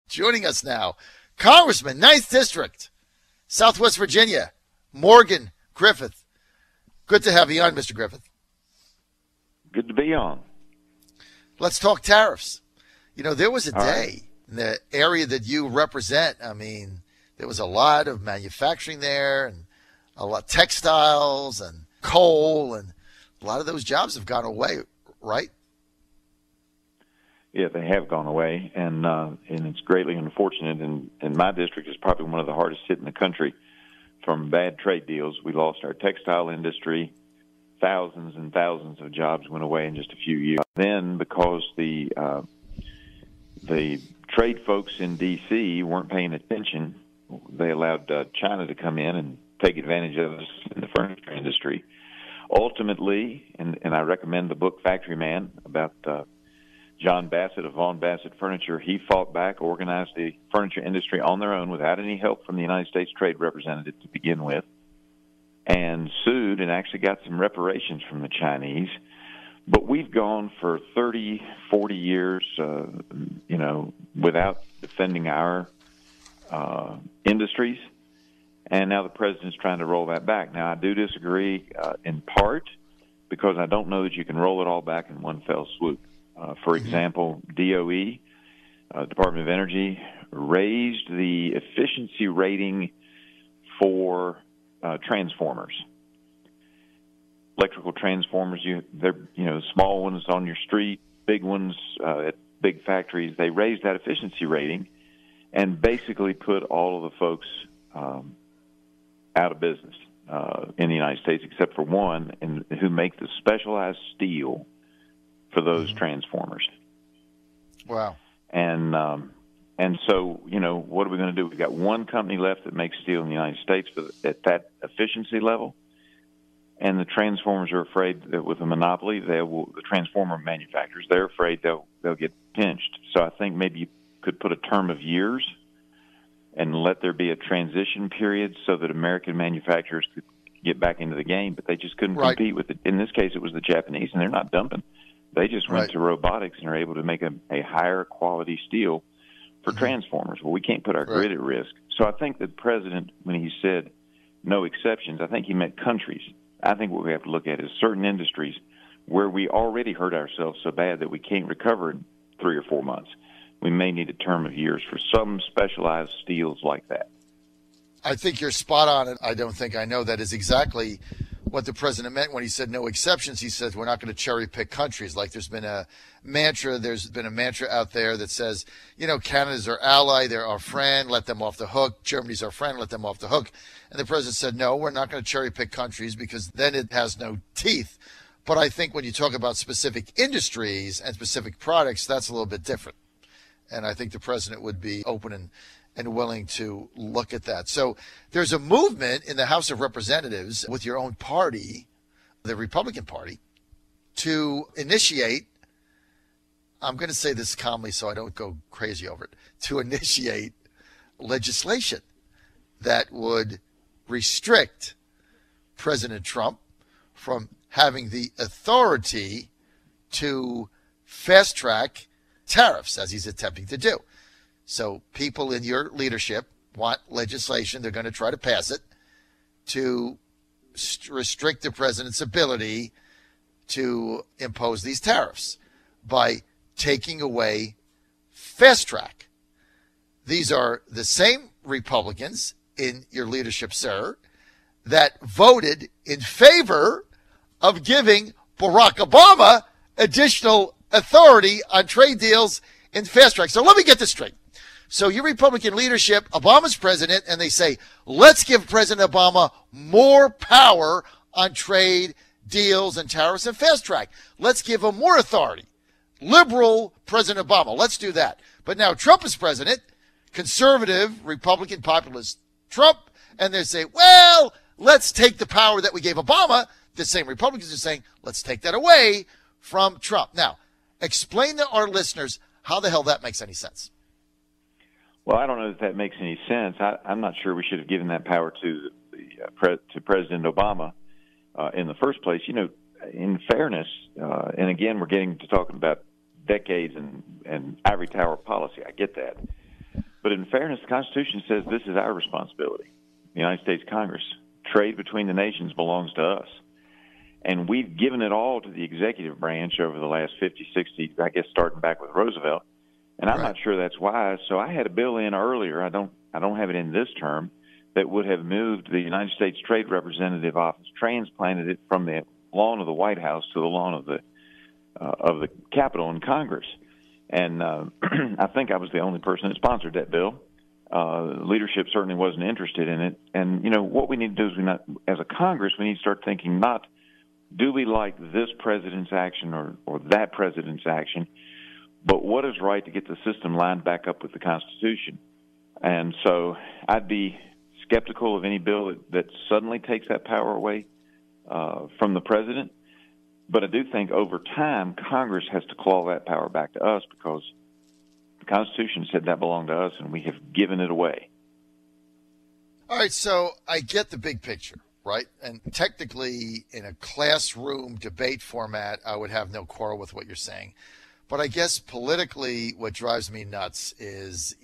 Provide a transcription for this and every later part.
Joining us now, Congressman, 9th District, Southwest Virginia, Morgan Griffith. Good to have you on, Mr. Griffith. Good to be on. Let's talk tariffs. You know, there was a day in the area that you represent. I mean, there was a lot of manufacturing there and a lot of textiles and coal, and a lot of those jobs have gone away, right? Yeah, they have gone away, and it's greatly unfortunate. And my district is probably one of the hardest hit in the country from bad trade deals. We lost our textile industry. Thousands and thousands of jobs went away in just a few years. Then, because the trade folks in D.C. weren't paying attention, they allowed China to come in and take advantage of us in the furniture industry. Ultimately, and I recommend the book Factory Man about John Bassett of Vaughn Bassett Furniture. He fought back, organized the furniture industry on their own without any help from the United States Trade Representative to begin with, and sued and actually got some reparations from the Chinese. But we've gone for 30, 40 years, without defending our industries, and now the president's trying to roll that back. Now, I do disagree in part because I don't know that you can roll it all back in one fell swoop. For example, DOE, Department of Energy, raised the efficiency rating for transformers. Electrical transformers, they're small ones on your street, big ones at big factories. They raised that efficiency rating and basically put all of the folks out of business in the United States, except for one, who make the specialized steel for those transformers. Wow. And so, what are we going to do? We've got one company left that makes steel in the United States at that efficiency level, and the transformers are afraid that with a monopoly, the transformer manufacturers, they're afraid they'll get pinched. So I think maybe you could put a term of years and let there be a transition period so that American manufacturers could get back into the game, but they just couldn't compete with it. In this case, it was the Japanese, and they're not dumping. They just went to robotics and are able to make a higher quality steel for transformers. Well, we can't put our grid at risk. So I think the president, when he said no exceptions, I think he meant countries. I think what we have to look at is certain industries where we already hurt ourselves so bad that we can't recover in 3 or 4 months. We may need a term of years for some specialized steels like that. I think you're spot on. I don't think I know that is exactly what the president meant when he said no exceptions. He says we're not going to cherry pick countries. Like there's been a mantra out there that says, Canada's our ally, they're our friend, let them off the hook. Germany's our friend, let them off the hook. And the president said, no, we're not going to cherry pick countries because then it has no teeth. But I think when you talk about specific industries and specific products, that's a little bit different. And I think the president would be open and willing to look at that. So there's a movement in the House of Representatives with your own party, the Republican Party, to initiate, I'm going to say this calmly so I don't go crazy over it, to initiate legislation that would restrict President Trump from having the authority to fast-track tariffs, as he's attempting to do. So people in your leadership want legislation, they're going to try to pass it, to restrict the president's ability to impose these tariffs by taking away fast track. These are the same Republicans in your leadership, sir, that voted in favor of giving Barack Obama additional authority on trade deals in fast track. So let me get this straight. So your Republican leadership, Obama's president, and they say, let's give President Obama more power on trade deals and tariffs and fast track. Let's give him more authority. Liberal President Obama, let's do that. But now Trump is president, conservative, Republican, populist Trump, and they say, well, let's take the power that we gave Obama. The same Republicans are saying, let's take that away from Trump. Now, explain to our listeners how the hell that makes any sense. Well, I don't know if that makes any sense. I'm not sure we should have given that power to President Obama in the first place. In fairness, and again, we're getting to talking about decades and ivory tower policy. I get that. But in fairness, the Constitution says this is our responsibility, the United States Congress. Trade between the nations belongs to us. And we've given it all to the executive branch over the last 50, 60, I guess starting back with Roosevelt. And I'm not sure that's wise. So I had a bill in earlier, I don't have it in this term, that would have moved the United States Trade Representative Office, transplanted it from the lawn of the White House to the lawn of the Capitol in Congress. And I think I was the only person that sponsored that bill. Leadership certainly wasn't interested in it. And, what we need to do is as a Congress, we need to start thinking not, do we like this president's action or that president's action, but what is right to get the system lined back up with the Constitution? And so I'd be skeptical of any bill that suddenly takes that power away from the president. But I do think over time, Congress has to claw that power back to us because the Constitution said that belonged to us, and we have given it away. All right, so I get the big picture, right? And technically, in a classroom debate format, I would have no quarrel with what you're saying. But I guess politically, what drives me nuts is,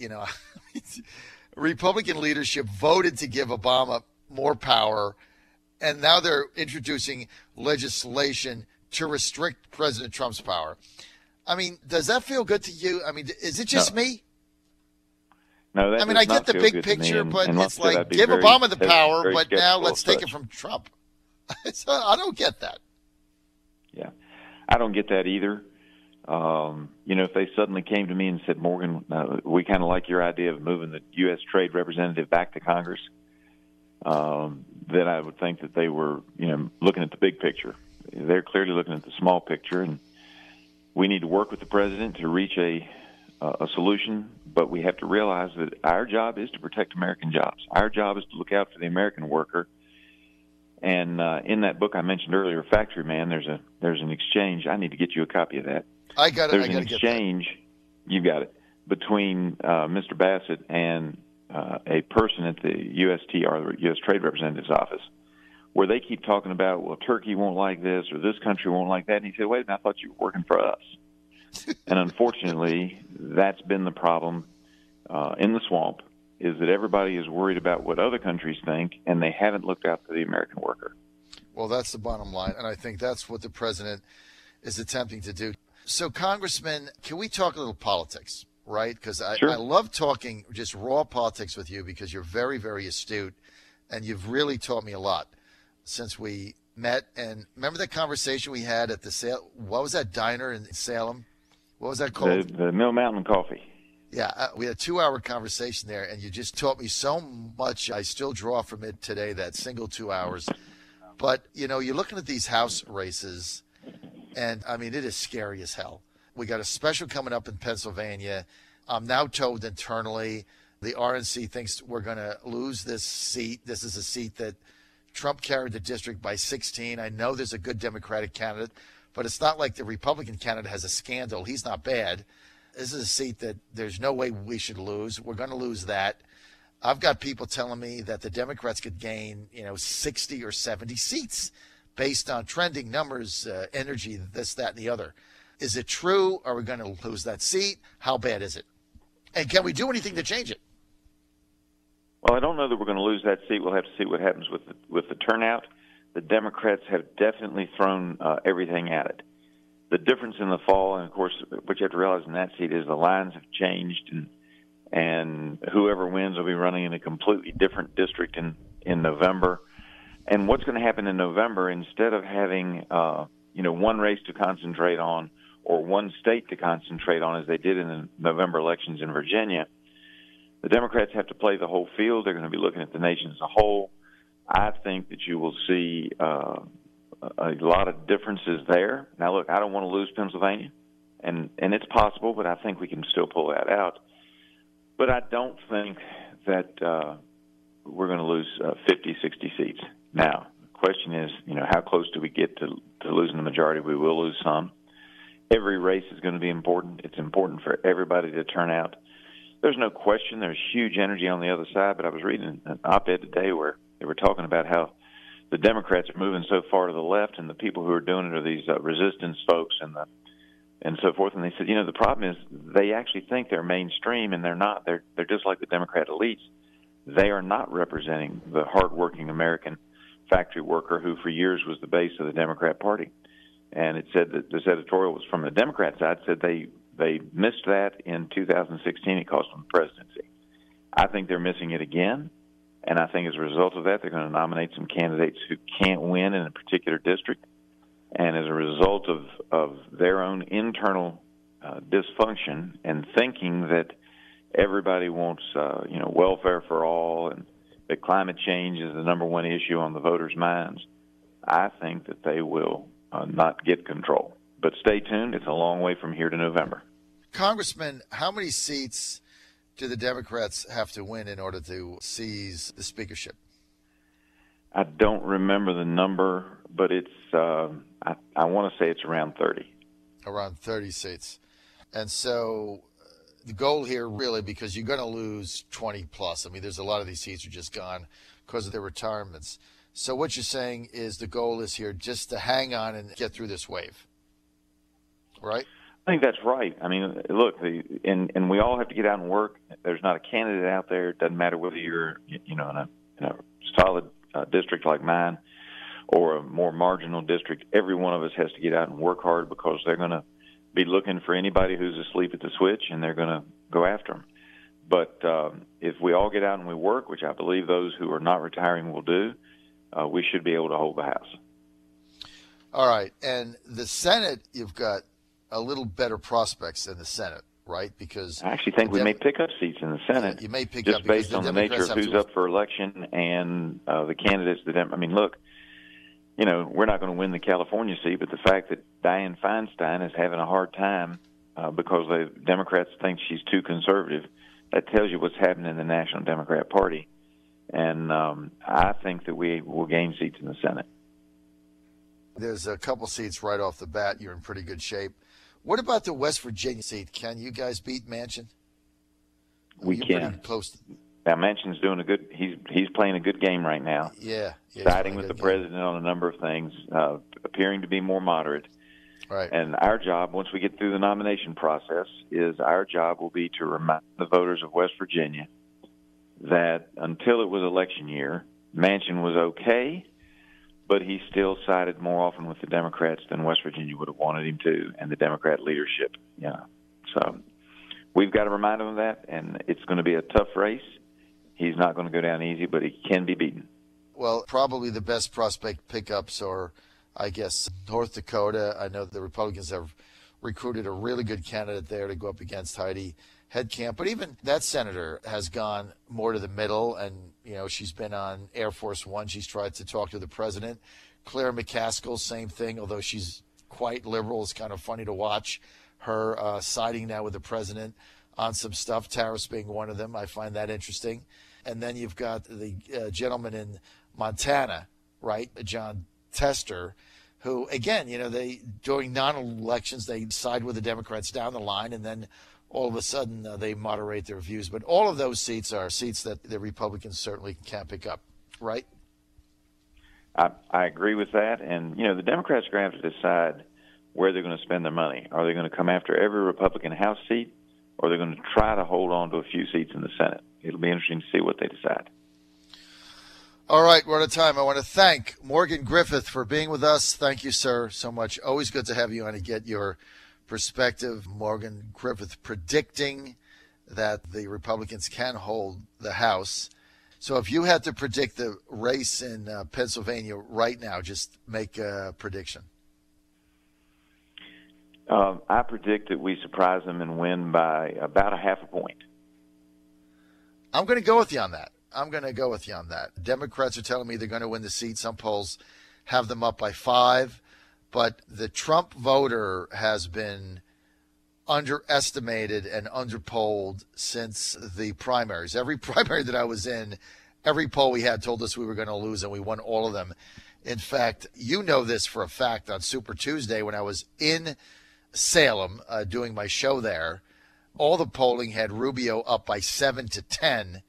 Republican leadership voted to give Obama more power, and now they're introducing legislation to restrict President Trump's power. I mean, does that feel good to you? I mean, is it just me? No, that I get the big picture, but it's like give Obama the power, but now let's take it from Trump. I don't get that. Yeah, I don't get that either. If they suddenly came to me and said, Morgan, we kind of like your idea of moving the U.S. Trade Representative back to Congress, then I would think that they were, looking at the big picture. They're clearly looking at the small picture, and we need to work with the president to reach a solution, but we have to realize that our job is to protect American jobs. Our job is to look out for the American worker. And in that book I mentioned earlier, Factory Man, there's an exchange. I need to get you a copy of that. I got it. There's an exchange. You got it, between Mr. Bassett and a person at the USTR, the U.S. Trade Representative's office, where they keep talking about, well, Turkey won't like this or this country won't like that. And he said, wait a minute, I thought you were working for us. And unfortunately, that's been the problem in the swamp, is that everybody is worried about what other countries think, and they haven't looked out for the American worker. Well, that's the bottom line, and I think that's what the president is attempting to do. So, Congressman, can we talk a little politics, right? Because Sure. I love talking just raw politics with you because you're very, very astute, and you've really taught me a lot since we met. And remember that conversation we had at what was that diner in Salem? What was that called? The Mill Mountain Coffee. Yeah, we had a 2-hour conversation there, and you just taught me so much. I still draw from it today, that single 2 hours. But, you're looking at these House races, and, it is scary as hell. We got a special coming up in Pennsylvania. I'm now told internally the RNC thinks we're going to lose this seat. This is a seat that Trump carried the district by 16. I know there's a good Democratic candidate, but it's not like the Republican candidate has a scandal. He's not bad. This is a seat that there's no way we should lose. We're going to lose that. I've got people telling me that the Democrats could gain, 60 or 70 seats based on trending numbers, energy, this, that, and the other. Is it true? Are we going to lose that seat? How bad is it? And can we do anything to change it? Well, I don't know that we're going to lose that seat. We'll have to see what happens with the turnout. The Democrats have definitely thrown everything at it. The difference in the fall, and of course, what you have to realize in that seat is the lines have changed, and whoever wins will be running in a completely different district in November. And what's going to happen in November, instead of having one race to concentrate on or one state to concentrate on, as they did in the November elections in Virginia, the Democrats have to play the whole field. They're going to be looking at the nation as a whole. I think that you will see a lot of differences there. Now, look, I don't want to lose Pennsylvania, and it's possible, but I think we can still pull that out. But I don't think that we're going to lose 50, 60 seats. Now, the question is, how close do we get to losing the majority? We will lose some. Every race is going to be important. It's important for everybody to turn out. There's no question there's huge energy on the other side, but I was reading an op-ed today where they were talking about how the Democrats are moving so far to the left, and the people who are doing it are these resistance folks and so forth. And they said, the problem is they actually think they're mainstream, and they're not. They're just like the Democrat elites. They are not representing the hardworking American factory worker who for years was the base of the Democrat Party. And it said that this editorial was from the Democrat side, said they missed that in 2016. It cost them the presidency. I think they're missing it again. And I think as a result of that, they're going to nominate some candidates who can't win in a particular district. And as a result of their own internal dysfunction and thinking that everybody wants, welfare for all and that climate change is the number one issue on the voters' minds, I think that they will not get control. But stay tuned. It's a long way from here to November. Congressman, how many seats do the Democrats have to win in order to seize the speakership? I don't remember the number, but it's I want to say it's around 30. Around 30 seats. And so the goal here really, because you're going to lose 20 plus. I mean, there's a lot of these seats are just gone because of their retirements. So what you're saying is the goal is here just to hang on and get through this wave, right? I think that's right. I mean, look, and we all have to get out and work. There's not a candidate out there. It doesn't matter whether you're, in a solid district like mine or a more marginal district. Every one of us has to get out and work hard because they're going to be looking for anybody who's asleep at the switch, and they're going to go after them. But if we all get out and we work, which I believe those who are not retiring will do, we should be able to hold the House. All right. And the Senate, you've got a little better prospects in the Senate, right? Because I actually think we may pick up seats in the Senate. You may pick just up based on the nature of who's up for election and the candidates that. I mean, look, we're not going to win the California seat, but the fact that Dianne Feinstein is having a hard time because the Democrats think she's too conservative, that tells you what's happening in the National Democrat Party. And I think that we will gain seats in the Senate. There's a couple seats right off the bat. You're in pretty good shape. What about the West Virginia seat? Can you guys beat Manchin? We can. Close. Now Manchin's doing a good. He's playing a good game right now. Yeah. Siding with the president on a number of things, appearing to be more moderate. Right. And our job, once we get through the nomination process, will be to remind the voters of West Virginia that until it was election year, Manchin was okay, but he still sided more often with the Democrats than West Virginia would have wanted him to, and the Democrat leadership. Yeah. So we've got to remind him of that, and it's going to be a tough race. He's not going to go down easy, but he can be beaten. Well, probably the best prospect pickups are, I guess, North Dakota. I know the Republicans have recruited a really good candidate there to go up against Heidi Heitkamp. But even that senator has gone more to the middle, and, she's been on Air Force One. She's tried to talk to the president. Claire McCaskill, same thing, although she's quite liberal. It's kind of funny to watch her siding now with the president on some stuff, tariffs being one of them. I find that interesting. And then you've got the gentleman in Montana, right, John Tester, who, again, they during non-elections, they side with the Democrats down the line, and then all of a sudden they moderate their views. But all of those seats are seats that the Republicans certainly can't pick up, right? I agree with that. And, the Democrats are going to have to decide where they're going to spend their money. Are they going to come after every Republican House seat, or are they going to try to hold on to a few seats in the Senate? It'll be interesting to see what they decide. All right, we're out of time. I want to thank Morgan Griffith for being with us. Thank you, sir, so much. Always good to have you on to get your perspective. Morgan Griffith predicting that the Republicans can hold the House. So if you had to predict the race in Pennsylvania right now, just make a prediction. I predict that we surprise them and win by about a half a point. I'm going to go with you on that. Democrats are telling me they're going to win the seat. Some polls have them up by 5. But the Trump voter has been underestimated and underpolled since the primaries. Every primary that I was in, every poll we had told us we were going to lose, and we won all of them. In fact, you know this for a fact, on Super Tuesday when I was in Salem doing my show there, all the polling had Rubio up by 7-10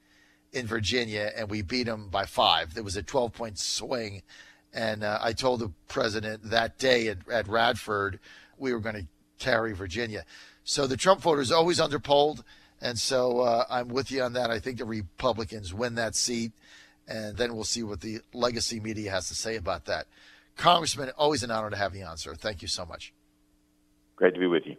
in Virginia, and we beat him by 5. There was a 12-point swing, and I told the president that day at Radford we were going to Cary, Virginia. So the Trump voter is always underpolled, and so I'm with you on that. I think the Republicans win that seat, and then we'll see what the legacy media has to say about that. Congressman, always an honor to have you on, sir. Thank you so much. Great to be with you.